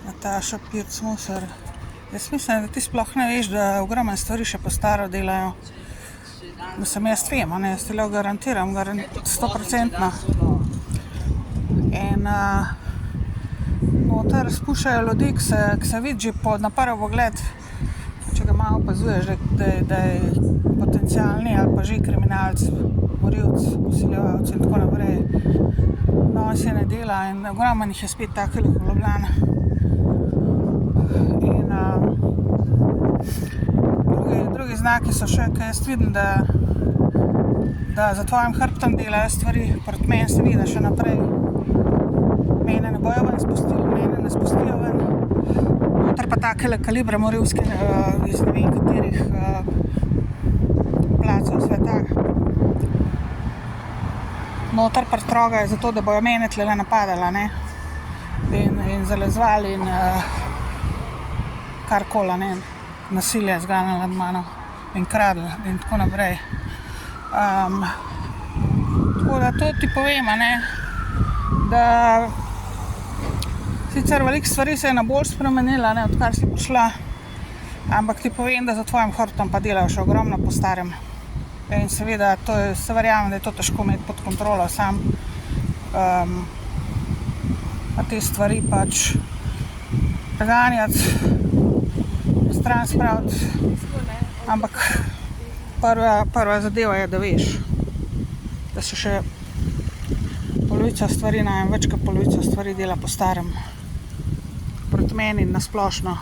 Nataša Pirc-Musar. Jaz mislim, da ti sploh ne veš, da ogromne stvari še po staro delajo. Mislim, jaz vem, ne, jaz ti le garantiram, 100%. In noter spuščajo ljudi, ki se vidi že na prvi pogled, če ga malo opazuješ, da je potencialni ali pa že kriminalec, morilc, posiljevalec in tako naprej. No, se ne dela in ogromno jih je spet takih v Ljubljani. In drugi znaki so še, ker jaz vidim, da za tvojim hrbtom delajo stvari, proti meni se vidi še naprej. Mene ne bojo ven spustili, mene ne spustijo ven. Noter pa takele kalibre morilske iz ne vem katerih placov sveta. Noter pritrogajo zato, da bojo mene tlele napadala, ne. In zalezvali in karkoli, ne. Nasilje zganjali nad mano in kradli in tako naprej. Tako da to ti povem, ne, da sicer veliko stvari se je na bolj spremenila, ne, odkar si prišla, ampak ti povem, da za tvojim hrbtom pa delajo še ogromno po starem. In seveda, se verjamem, da je to težko imeti pod kontrolo sam. A te stvari pač preganjati, stran spraviti, ampak prva zadeva je, da veš, da se še polovica stvari, več kot polovica stvari dela po starem. Proti meni na splošno.